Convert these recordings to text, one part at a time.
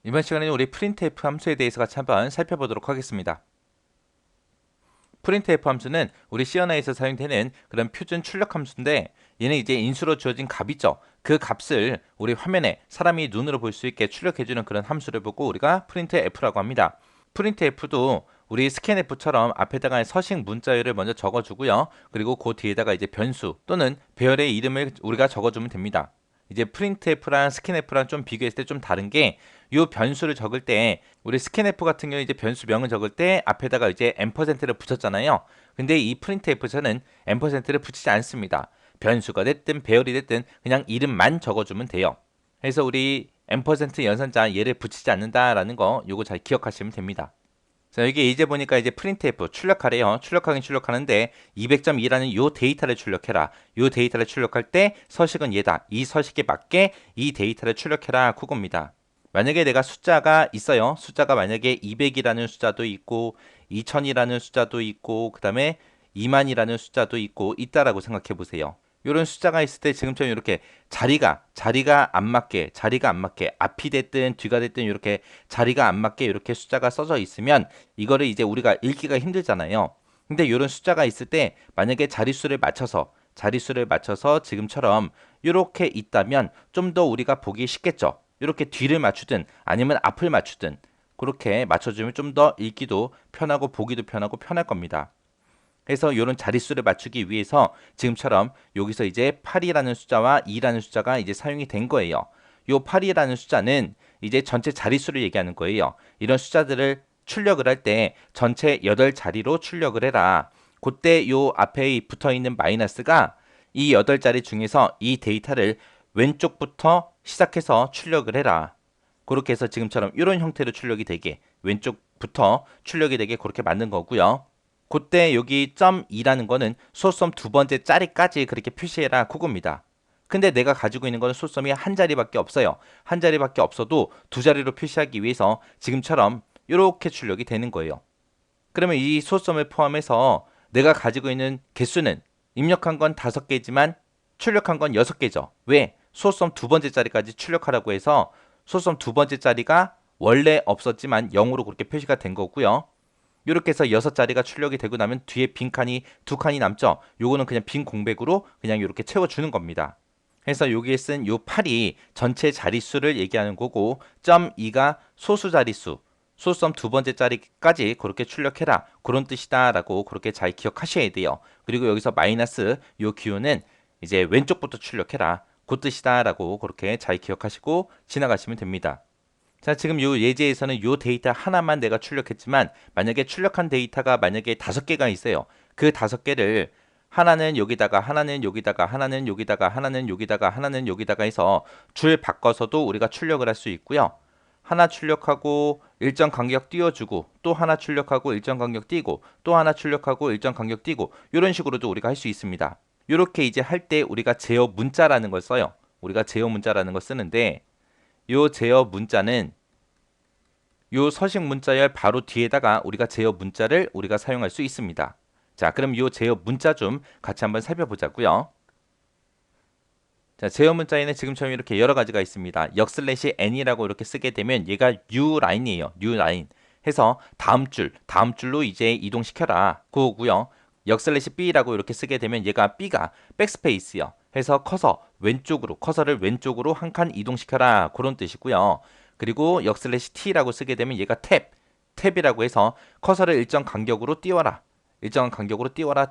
이번 시간에는 우리 printf 함수에 대해서 같이 한번 살펴보도록 하겠습니다. printf 함수는 우리 C 언어에서 사용되는 그런 표준 출력 함수인데, 얘는 이제 인수로 주어진 값이죠. 그 값을 우리 화면에 사람이 눈으로 볼 수 있게 출력해주는 그런 함수를 보고 우리가 printf라고 합니다. printf도 우리 scanf처럼 앞에다가 서식 문자열을 먼저 적어주고요. 그리고 그 뒤에다가 이제 변수 또는 배열의 이름을 우리가 적어주면 됩니다. 이제 printf랑 scanf랑 좀 비교했을 때 좀 다른 게, 이 변수를 적을 때 우리 scanf 같은 경우 이제 변수명을 적을 때 앞에다가 이제 앰퍼센트를 붙였잖아요. 근데 이 printf에서는 앰퍼센트를 붙이지 않습니다. 변수가 됐든 배열이 됐든 그냥 이름만 적어주면 돼요. 그래서 우리 앰퍼센트 연산자 얘를 붙이지 않는다라는 거 요거 잘 기억하시면 됩니다. 자, 여기 이제 보니까 이제 printf 출력하래요. 출력하긴 출력하는데 200.2라는 요 데이터를 출력해라. 요 데이터를 출력할 때 서식은 얘다. 이 서식에 맞게 이 데이터를 출력해라 그겁니다. 만약에 내가 숫자가 있어요. 숫자가 만약에 200이라는 숫자도 있고 2000이라는 숫자도 있고 그 다음에 2만이라는 숫자도 있고 있다라고 생각해 보세요. 이런 숫자가 있을 때 지금처럼 이렇게 자리가 안 맞게 앞이 됐든 뒤가 됐든 이렇게 자리가 안 맞게 이렇게 숫자가 써져 있으면 이거를 이제 우리가 읽기가 힘들잖아요. 근데 이런 숫자가 있을 때 만약에 자릿수를 맞춰서 지금처럼 이렇게 있다면 좀 더 우리가 보기 쉽겠죠. 이렇게 뒤를 맞추든 아니면 앞을 맞추든 그렇게 맞춰주면 좀 더 읽기도 편하고 보기도 편하고 편할 겁니다. 그래서 이런 자릿수를 맞추기 위해서 지금처럼 여기서 이제 8이라는 숫자와 2라는 숫자가 이제 사용이 된 거예요. 요 8이라는 숫자는 이제 전체 자릿수를 얘기하는 거예요. 이런 숫자들을 출력을 할 때 전체 8자리로 출력을 해라. 그때 요 앞에 붙어 있는 마이너스가 이 8자리 중에서 이 데이터를 왼쪽부터 시작해서 출력을 해라. 그렇게 해서 지금처럼 이런 형태로 출력이 되게 왼쪽부터 출력이 되게 그렇게 만든 거고요. 그때 여기 .2라는 거는 소수점 두 번째 자리까지 그렇게 표시해라 그겁니다. 근데 내가 가지고 있는 거는 소수점이 한 자리밖에 없어요. 한 자리밖에 없어도 두 자리로 표시하기 위해서 지금처럼 이렇게 출력이 되는 거예요. 그러면 이 소수점을 포함해서 내가 가지고 있는 개수는 입력한 건 5개지만 출력한 건 6개죠. 왜? 소수점 두 번째 자리까지 출력하라고 해서 소수점 두 번째 자리가 원래 없었지만 0으로 그렇게 표시가 된 거고요. 이렇게 해서 6자리가 출력이 되고 나면 뒤에 빈칸이 2칸이 남죠. 요거는 그냥 빈 공백으로 그냥 이렇게 채워주는 겁니다. 그래서 여기에 쓴 요 8이 전체 자릿수를 얘기하는 거고 .2가 소수 자릿수, 소수점 두 번째 자리까지 그렇게 출력해라 그런 뜻이다라고 그렇게 잘 기억하셔야 돼요. 그리고 여기서 마이너스 요 기호는 이제 왼쪽부터 출력해라 그 뜻이다라고 그렇게 잘 기억하시고 지나가시면 됩니다. 자, 지금 요 예제에서는 요 데이터 하나만 내가 출력했지만 만약에 출력한 데이터가 만약에 5개가 있어요. 그 5개를 하나는 여기다가 하나는 여기다가 하나는 여기다가 하나는 여기다가 하나는 여기다가 해서 줄 바꿔서도 우리가 출력을 할 수 있고요. 하나 출력하고 일정 간격 띄워주고 또 하나 출력하고 일정 간격 띄고 또 하나 출력하고 일정 간격 띄고 이런 식으로도 우리가 할 수 있습니다. 이렇게 이제 할 때 우리가 제어 문자라는 걸 써요. 우리가 제어 문자라는 걸 쓰는데 요 제어 문자는 요 서식 문자열 바로 뒤에다가 우리가 제어 문자를 우리가 사용할 수 있습니다. 자, 그럼 요 제어 문자 좀 같이 한번 살펴보자고요. 자, 제어 문자에는 지금처럼 이렇게 여러 가지가 있습니다. 역슬래시 n이라고 이렇게 쓰게 되면 얘가 new line이에요. new line 해서 다음 줄로 이제 이동시켜라. 그거고요. 역슬래시 b라고 이렇게 쓰게 되면 얘가 b가 백스페이스요. 해서 커서를 왼쪽으로 한 칸 이동시켜라. 그런 뜻이고요. 그리고 역슬래시 t라고 쓰게 되면 얘가 탭이라고 해서 커서를 일정 간격으로 띄워라. 일정 간격으로 띄워라.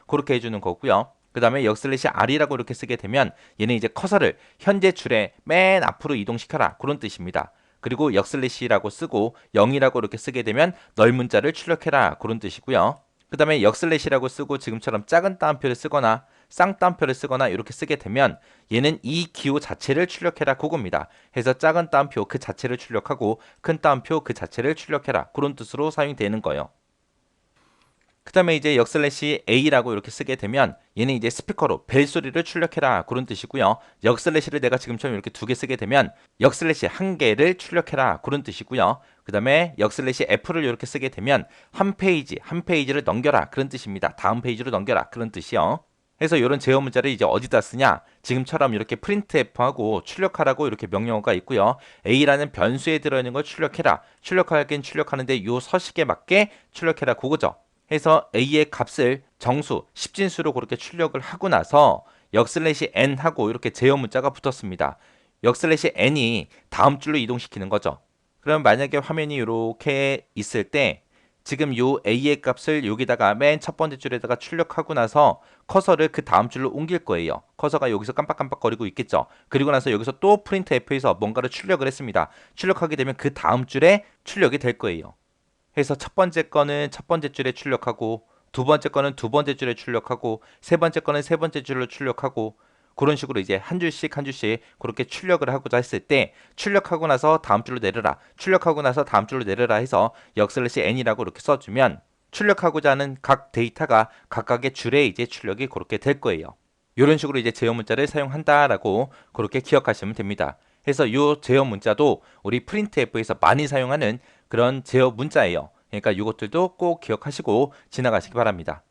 그렇게 해주는 거고요. 그 다음에 역슬래시 r이라고 이렇게 쓰게 되면 얘는 이제 커서를 현재 줄에 맨 앞으로 이동시켜라. 그런 뜻입니다. 그리고 역슬래시라고 쓰고 0이라고 이렇게 쓰게 되면 넓은 자를 출력해라. 그런 뜻이고요. 그 다음에 역슬래시라고 쓰고 지금처럼 작은 따옴표를 쓰거나 쌍따옴표를 쓰거나 이렇게 쓰게 되면 얘는 이 기호 자체를 출력해라 그겁니다. 해서 작은 따옴표 그 자체를 출력하고 큰 따옴표 그 자체를 출력해라 그런 뜻으로 사용되는 거예요. 그 다음에 이제 역슬래시 A라고 이렇게 쓰게 되면 얘는 이제 스피커로 벨소리를 출력해라 그런 뜻이고요. 역슬래시를 내가 지금처럼 이렇게 2개 쓰게 되면 역슬래시 1개를 출력해라 그런 뜻이고요. 그 다음에 역슬래시 F를 이렇게 쓰게 되면 한 페이지를 넘겨라 그런 뜻입니다. 다음 페이지로 넘겨라 그런 뜻이요. 해서 이런 제어 문자를 이제 어디다 쓰냐? 지금처럼 이렇게 printf하고 출력하라고 이렇게 명령어가 있고요. a라는 변수에 들어있는 걸 출력해라. 출력하긴 출력하는데 요 서식에 맞게 출력해라 그거죠. 해서 a의 값을 정수, 십진수로 그렇게 출력을 하고 나서 역슬래시 n 하고 이렇게 제어 문자가 붙었습니다. 역슬래시 n이 다음 줄로 이동시키는 거죠. 그럼 만약에 화면이 이렇게 있을 때 지금 요 a의 값을 여기다가 맨 첫 번째 줄에다가 출력하고 나서 커서를 그 다음 줄로 옮길 거예요. 커서가 여기서 깜빡깜빡거리고 있겠죠. 그리고 나서 여기서 또 printf에서 뭔가를 출력을 했습니다. 출력하게 되면 그 다음 줄에 출력이 될 거예요. 해서 첫 번째 거는 첫 번째 줄에 출력하고 두 번째 거는 두 번째 줄에 출력하고 세 번째 거는 세 번째 줄로 출력하고 그런 식으로 이제 한 줄씩 한 줄씩 그렇게 출력을 하고자 했을 때 출력하고 나서 다음 줄로 내려라 출력하고 나서 다음 줄로 내려라 해서 역슬래시 n이라고 이렇게 써주면 출력하고자 하는 각 데이터가 각각의 줄에 이제 출력이 그렇게 될 거예요. 이런 식으로 이제 제어 문자를 사용한다라고 그렇게 기억하시면 됩니다. 해서 이 제어 문자도 우리 printf에서 많이 사용하는 그런 제어 문자예요. 그러니까 이것들도 꼭 기억하시고 지나가시기 바랍니다.